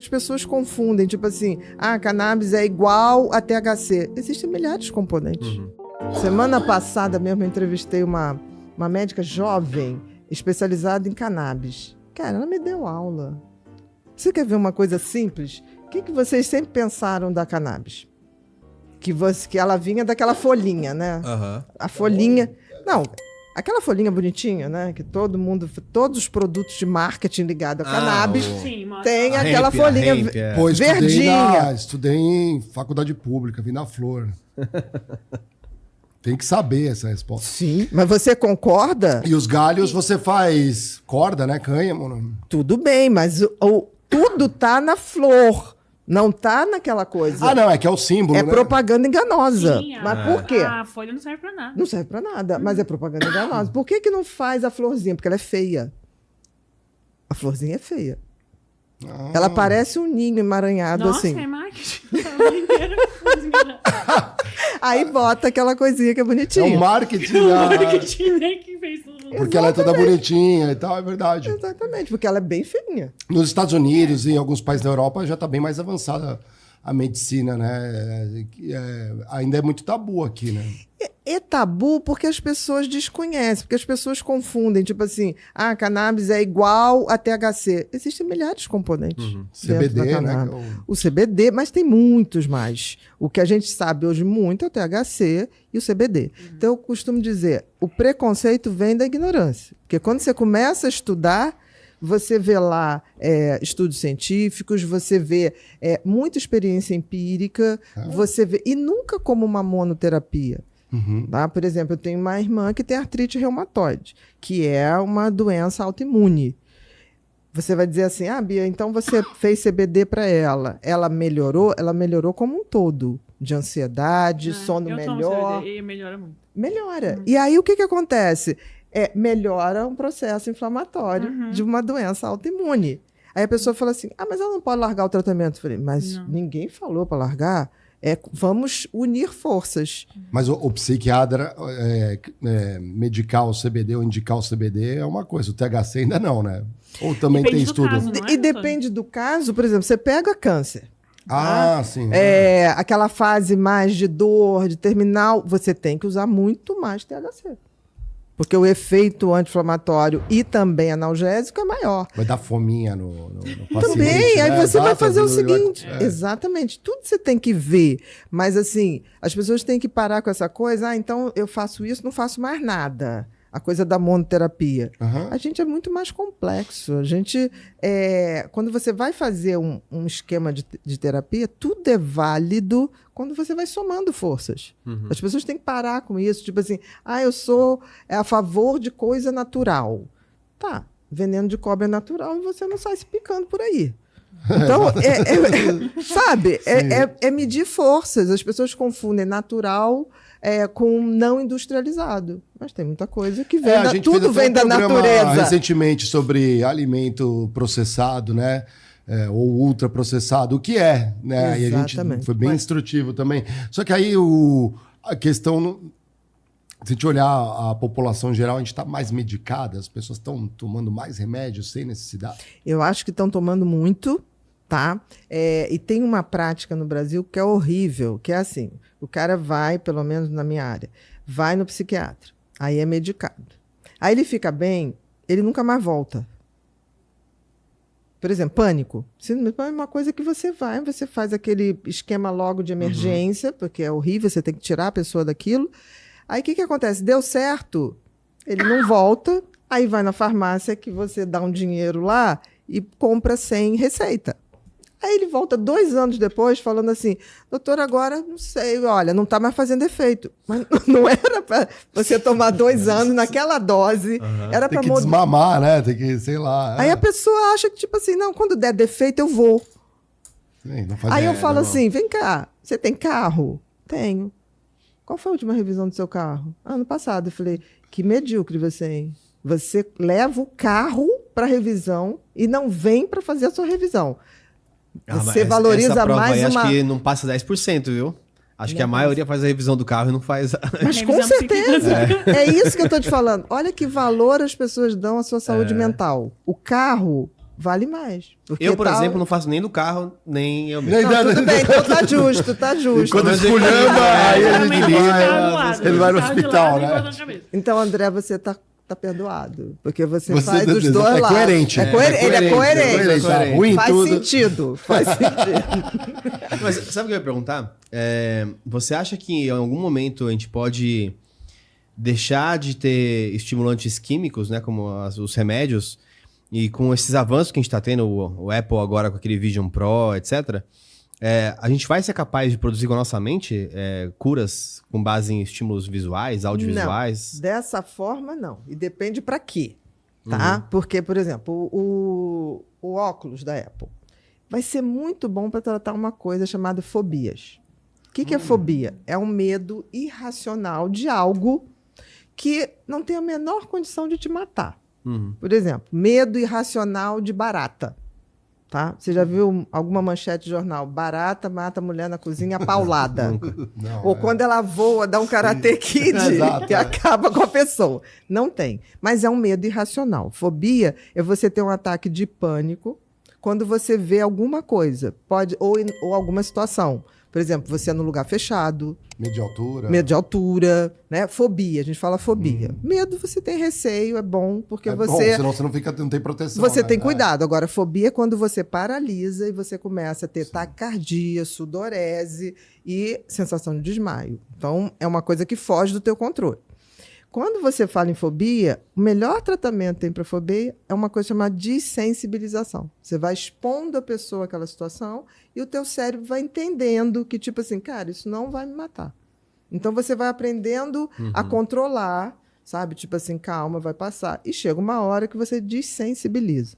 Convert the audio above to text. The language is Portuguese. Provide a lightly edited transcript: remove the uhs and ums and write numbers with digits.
As pessoas confundem, tipo assim, cannabis é igual a THC. Existem milhares de componentes. Semana passada mesmo eu entrevistei uma médica jovem, especializada em cannabis. Cara, ela me deu aula. Você quer ver uma coisa simples? O que vocês sempre pensaram da cannabis? Que ela vinha daquela folhinha, né? A folhinha... Não, aquela folhinha bonitinha, né? Que todos os produtos de marketing ligados a cannabis tem aquela folhinha Pô, verdinha. Estudei em faculdade pública, vim na Flor. Tem que saber essa resposta. Sim, mas você concorda? E os galhos você faz corda, né? Cânhamo. Tudo bem, mas tudo tá na flor. Não tá naquela coisa. Não, é que é o símbolo, né? É propaganda enganosa. Sim, mas por quê? A folha não serve pra nada. Não serve pra nada, mas é propaganda enganosa. Por que não faz a florzinha? Porque ela é feia. A florzinha é feia. Ela parece um ninho emaranhado. Nossa, assim. É marketing. Aí bota aquela coisinha que é bonitinha. É o marketing. O marketing, né, que fez tudo. Porque ela é toda bonitinha e tal, é verdade. Exatamente, porque ela é bem feinha. Nos Estados Unidos e em alguns países da Europa já está bem mais avançada a medicina, né? Ainda é muito tabu aqui, né? É tabu porque as pessoas desconhecem, porque as pessoas confundem, tipo assim, cannabis é igual a THC. Existem milhares de componentes. CBD, né? O CBD, mas tem muitos mais. O que a gente sabe hoje muito é o THC e o CBD. Então eu costumo dizer, o preconceito vem da ignorância. Porque quando você começa a estudar, você vê lá estudos científicos, você vê muita experiência empírica, você vê, e nunca como uma monoterapia. Tá? Por exemplo, eu tenho uma irmã que tem artrite reumatoide, que é uma doença autoimune. Você vai dizer assim, Bia, então você fez CBD para ela. Ela melhorou como um todo. De ansiedade, sono melhor. E melhora muito. Melhora. E aí o que acontece? Melhora um processo inflamatório de uma doença autoimune. Aí a pessoa fala assim, mas ela não pode largar o tratamento. Eu falei, mas ninguém falou para largar. Vamos unir forças. Mas o psiquiatra medicar o CBD ou indicar o CBD é uma coisa, o THC ainda não, né? Ou também depende tem do estudo? caso, E depende do caso, por exemplo, você pega câncer. Sim. Aquela fase mais de dor, de terminal, você tem que usar muito mais THC. Porque o efeito anti-inflamatório e também analgésico é maior. Vai dar fominha no paciente. Também, né? aí você vai fazer o Ele seguinte. Exatamente, tudo você tem que ver. Mas assim, as pessoas têm que parar com essa coisa. Então eu faço isso, não faço mais nada. A coisa da monoterapia. A gente é muito mais complexo. A gente, quando você vai fazer um esquema de terapia, tudo é válido quando você vai somando forças. As pessoas têm que parar com isso. Tipo assim, eu sou a favor de coisa natural. Tá, veneno de cobra é natural e você não sai se picando por aí. Então, sabe? É medir forças. As pessoas confundem natural com não industrializado. Mas tem muita coisa que vem tudo vem da natureza. Recentemente sobre alimento processado, né? Ou ultraprocessado, o que é, né? E a gente foi bem instrutivo também. Só que aí a questão, se a gente olhar a população em geral, a gente está mais medicada, as pessoas estão tomando mais remédios sem necessidade. Eu acho que estão tomando muito, tá? E tem uma prática no Brasil que é horrível, que é assim, o cara vai, pelo menos na minha área, vai no psiquiatra, aí é medicado. Aí ele fica bem, ele nunca mais volta. Por exemplo, pânico. É uma coisa que você faz aquele esquema logo de emergência, porque é horrível, você tem que tirar a pessoa daquilo. Aí o que acontece? Deu certo, ele não volta, aí vai na farmácia que você dá um dinheiro lá e compra sem receita. Aí ele volta 2 anos depois falando assim, doutor, agora não sei, olha, não está mais fazendo efeito. Mas não era para você tomar 2 anos naquela dose. Era tem que desmamar, né? Tem que, sei lá. Aí a pessoa acha que, tipo assim, não, quando der defeito eu vou. Sim, aí eu falo assim, vem cá, você tem carro? Tenho. Qual foi a última revisão do seu carro? Ano passado. Eu falei, que medíocre você, hein? Você leva o carro para revisão e não vem para fazer a sua revisão. Você valoriza essa prova mais aí, uma... acho que não passa 10%, viu? Acho que a maioria faz a revisão do carro e não faz... Mas com certeza. É isso que eu estou te falando. Olha que valor as pessoas dão à sua saúde mental. O carro, vale mais. Eu, por exemplo, não faço nem do carro, nem eu mesmo. Não, tudo bem, então tá justo, tá justo. Quando esculhamba, aí a gente ele vai no hospital, né? Então, André, você tá perdoado. Porque você faz os dois lados. Coerente, né? Ele é coerente. Tá ruim faz tudo. sentido. Faz sentido. Mas sabe o que eu ia perguntar? Você acha que em algum momento a gente pode deixar de ter estimulantes químicos, né, como os remédios, e com esses avanços que a gente está tendo, o Apple agora com aquele Vision Pro, etc., a gente vai ser capaz de produzir com a nossa mente curas com base em estímulos visuais, audiovisuais? Não, dessa forma, não. E depende para quê, tá? Porque, por exemplo, o óculos da Apple vai ser muito bom para tratar uma coisa chamada fobias. O que é fobia? É um medo irracional de algo que não tem a menor condição de te matar. Por exemplo, medo irracional de barata. Tá? Você já viu alguma manchete de jornal? Barata mata a mulher na cozinha paulada. Não, ou quando ela voa, dá um Karate Kid que acaba com a pessoa. Não tem. Mas é um medo irracional. Fobia é você ter um ataque de pânico quando você vê alguma coisa. Ou alguma situação. Por exemplo, você é num lugar fechado. Medo de altura. Medo de altura, né? Fobia, a gente fala fobia. Medo, você tem receio, é bom, porque você... Bom, senão você não tem proteção. Você né? tem cuidado. Agora, fobia é quando você paralisa e você começa a ter taquicardia, sudorese e sensação de desmaio. Então, é uma coisa que foge do teu controle. Quando você fala em fobia, o melhor tratamento que tem para fobia é uma coisa chamada dessensibilização. Você vai expondo a pessoa àquela situação e o teu cérebro vai entendendo que, tipo assim, cara, isso não vai me matar. Então, você vai aprendendo a controlar, sabe? Tipo assim, calma, vai passar. E chega uma hora que você dessensibiliza.